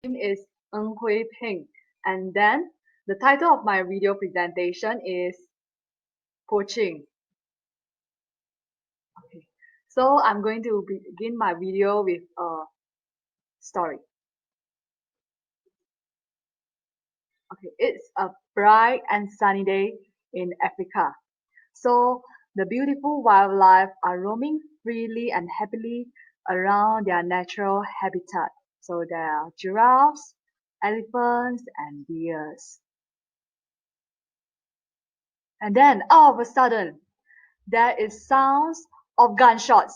name is Ping, and then the title of my video presentation is Poaching. Okay, so I'm going to begin my video with a story. Okay, it's a bright and sunny day in Africa. So the beautiful wildlife are roaming freely and happily around their natural habitat. So there are giraffes, elephants, and deers. And then all of a sudden, there is sounds of gunshots.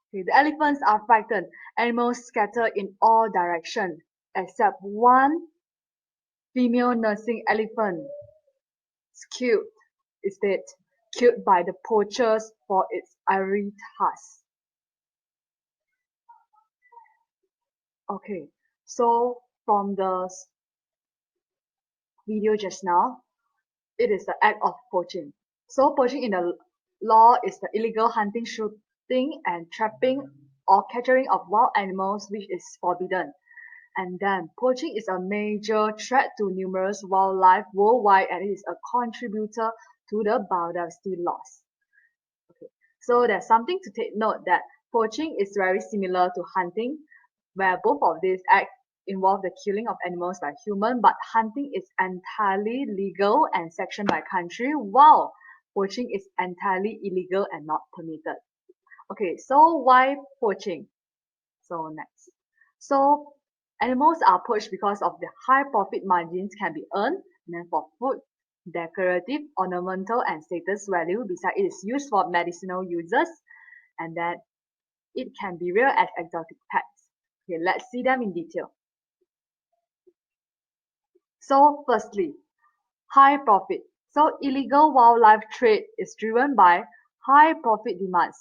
Okay, the elephants are frightened. Animals scatter in all directions, except one female nursing elephant killed, instead killed by the poachers for its ivory tusk. Okay, so from the video just now, it is the act of poaching. So poaching in the law is the illegal hunting, shooting, and trapping or capturing of wild animals, which is forbidden. And then poaching is a major threat to numerous wildlife worldwide, and it is a contributor to the biodiversity loss. Okay. So there's something to take note that poaching is very similar to hunting, where both of these acts involve the killing of animals by human, but hunting is entirely legal and sanctioned by country, while poaching is entirely illegal and not permitted. Okay, so why poaching? So next. So animals are poached because of the high profit margins can be earned, and then for food, decorative, ornamental, and status value. Besides, it is used for medicinal uses, and that it can be reared as exotic pets. Okay, let's see them in detail. So firstly, high profit. So illegal wildlife trade is driven by high profit demands.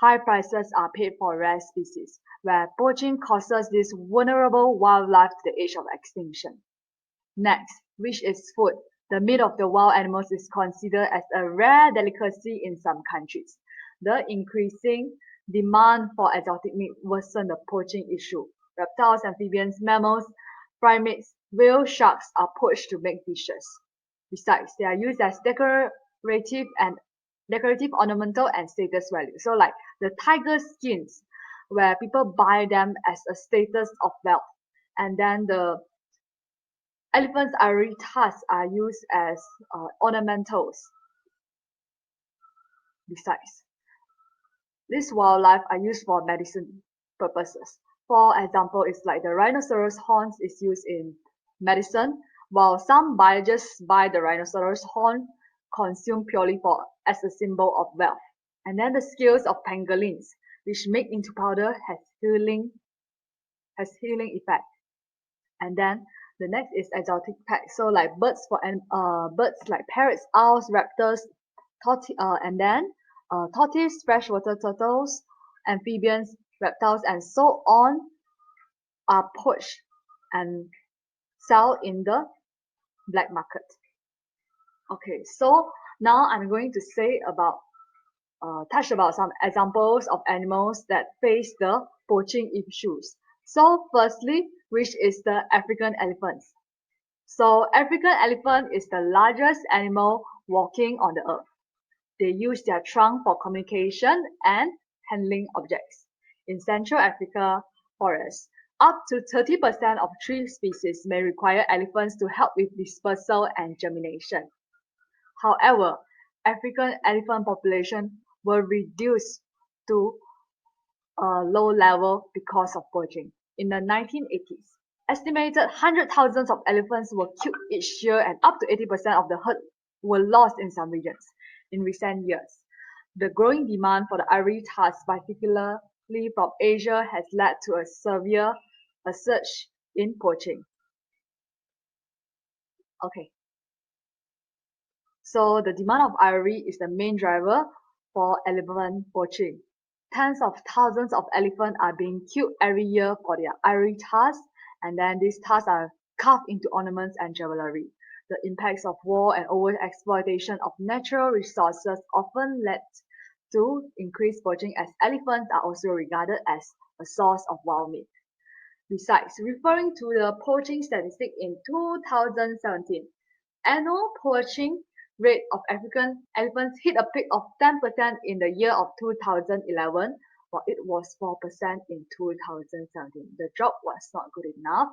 High prices are paid for rare species, where poaching causes this vulnerable wildlife to the edge of extinction. Next, which is food. The meat of the wild animals is considered as a rare delicacy in some countries. The increasing demand for exotic meat worsened the poaching issue. Reptiles, amphibians, mammals, primates, whale, sharks are poached to make dishes. Besides, they are used as decorative, ornamental, and status value. So like the tiger skins, where people buy them as a status of wealth. And then the elephant's ivory tusks are used as ornamentals. Besides, these wildlife are used for medicine purposes. For example, it's like the rhinoceros horns is used in medicine, while some biologists buy the rhinoceros horn consumed purely for as a symbol of wealth. And then the scales of pangolins, which make into powder, has healing effect. And then the next is exotic pets. So like birds birds like parrots, owls, raptors, and then tortoise, freshwater turtles, amphibians, reptiles, and so on are poached and sold in the black market. Okay, so now I'm going to touch about some examples of animals that face the poaching issues. So firstly, which is the African elephants. So African elephant is the largest animal walking on the earth. They use their trunk for communication and handling objects. In Central Africa forests, up to 30% of tree species may require elephants to help with dispersal and germination. However, African elephant population were reduced to a low level because of poaching. In the 1980s, estimated 100,000 of elephants were killed each year, and up to 80% of the herd were lost in some regions. In recent years, the growing demand for the ivory tusk, particularly from Asia, has led to a surge in poaching. Okay. So the demand of ivory is the main driver for elephant poaching. Tens of thousands of elephants are being killed every year for their ivory tusks, and then these tusks are carved into ornaments and jewelry. The impacts of war and overexploitation of natural resources often led to increase poaching, as elephants are also regarded as a source of wild meat. Besides, referring to the poaching statistic in 2017, annual poaching rate of African elephants hit a peak of 10% in the year of 2011, while it was 4% in 2017. The drop was not good enough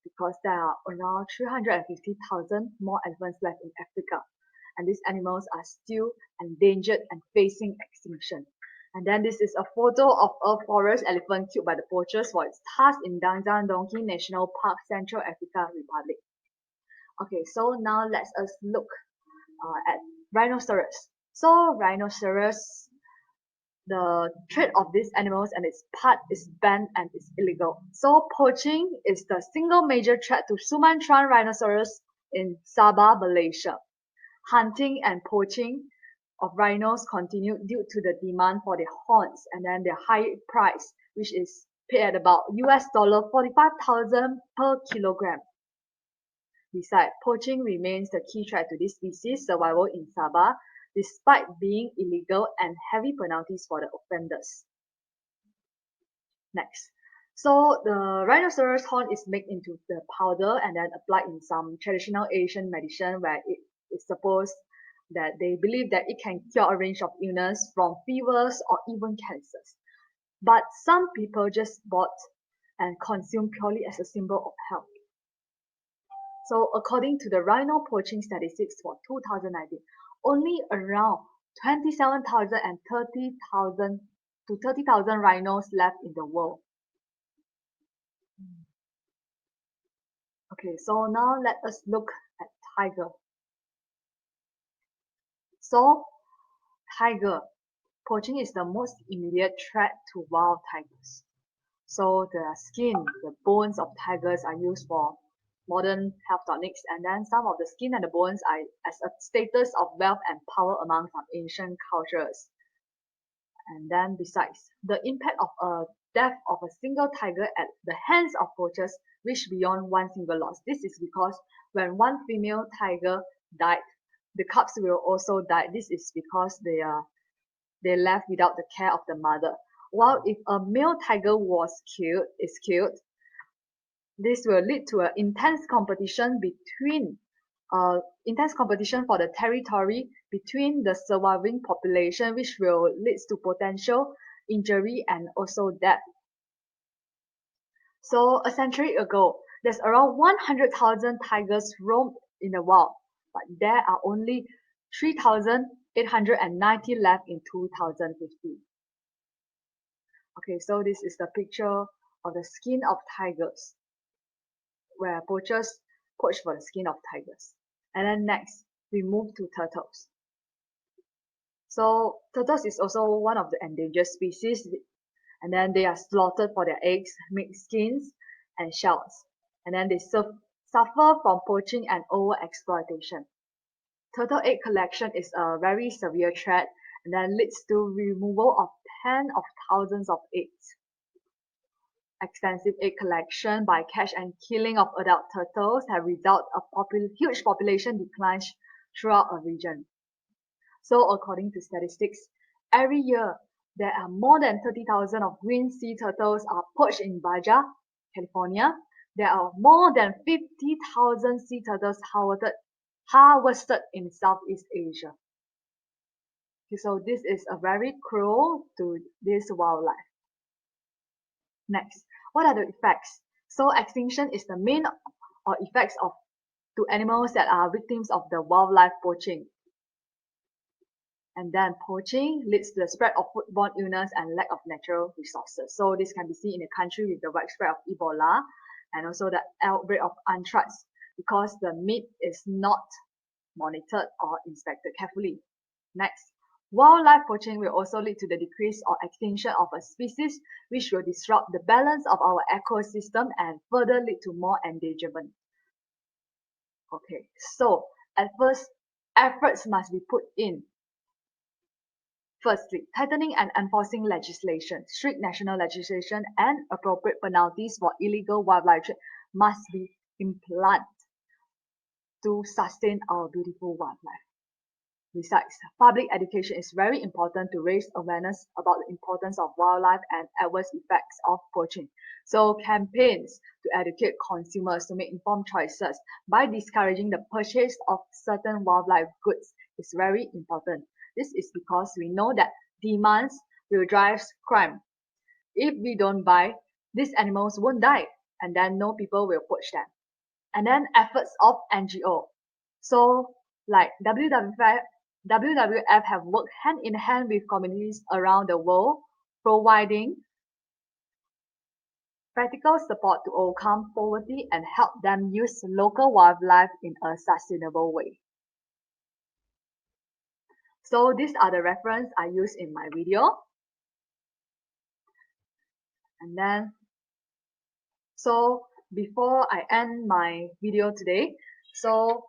because there are around 350,000 more elephants left in Africa, and these animals are still endangered and facing extinction. And then this is a photo of a forest elephant killed by the poachers for its task in Danzan Donkey National Park, Central Africa Republic. Okay, so now let's us look at rhinoceros. So rhinoceros, the trade of these animals and its part is banned and is illegal. So poaching is the single major threat to Sumatran rhinoceros in Sabah, Malaysia. Hunting and poaching of rhinos continue due to the demand for their horns and then their high price, which is paid at about $45,000 per kilogram. Besides, poaching remains the key threat to this species' survival in Sabah, despite being illegal and heavy penalties for the offenders. Next. So the rhinoceros horn is made into the powder and then applied in some traditional Asian medicine where it is supposed that they believe that it can cure a range of illness from fevers or even cancers. But some people just bought and consume purely as a symbol of health. So according to the rhino poaching statistics for 2019, only around 27,000 and 30,000 to 30,000 rhinos left in the world. Okay, so now let us look at tiger. So, tiger poaching is the most immediate threat to wild tigers. So the skin, the bones of tigers are used for modern health techniques, and then some of the skin and the bones are as a status of wealth and power among some ancient cultures. And then besides, the impact of a death of a single tiger at the hands of poachers reached beyond one single loss. This is because when one female tiger died, the cubs will also die. This is because they left without the care of the mother. While if a male tiger is killed, this will lead to an intense competition for the territory between the surviving population, which will lead to potential injury and also death. So a century ago, there's around 100,000 tigers roamed in the wild, but there are only 3,890 left in 2015. Okay, so this is the picture of the skin of tigers, where poachers poach for the skin of tigers. And then next, we move to turtles. So turtles is also one of the endangered species, and then they are slaughtered for their eggs, meat, skins, and shells. And then they suffer from poaching and overexploitation. Turtle egg collection is a very severe threat and then leads to removal of tens of thousands of eggs. Extensive egg collection by catch and killing of adult turtles have resulted in huge population declines throughout a region. So according to statistics, every year there are more than 30,000 of green sea turtles are poached in Baja, California. There are more than 50,000 sea turtles harvested in Southeast Asia. Okay, so this is a very cruel to this wildlife. Next, what are the effects? So extinction is the main effects to animals that are victims of the wildlife poaching. And then poaching leads to the spread of foodborne illness and lack of natural resources. So this can be seen in a country with the widespread of Ebola and also the outbreak of anthrax because the meat is not monitored or inspected carefully. Next, wildlife poaching will also lead to the decrease or extinction of a species, which will disrupt the balance of our ecosystem and further lead to more endangerment. Okay, so at first, efforts must be put in. Firstly, tightening and enforcing legislation, strict national legislation and appropriate penalties for illegal wildlife trade must be implemented to sustain our beautiful wildlife. Besides, public education is very important to raise awareness about the importance of wildlife and adverse effects of poaching. So campaigns to educate consumers to make informed choices by discouraging the purchase of certain wildlife goods is very important. This is because we know that demands will drive crime. If we don't buy, these animals won't die, and then no people will poach them. And then efforts of NGO. So like WWF have worked hand in hand with communities around the world, providing practical support to overcome poverty and help them use local wildlife in a sustainable way. So these are the reference I use in my video. And then, so before I end my video today, so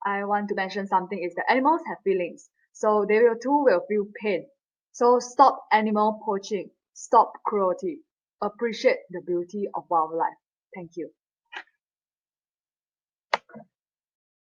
I want to mention something is that animals have feelings. So they will too will feel pain. So stop animal poaching. Stop cruelty. Appreciate the beauty of wildlife. Thank you.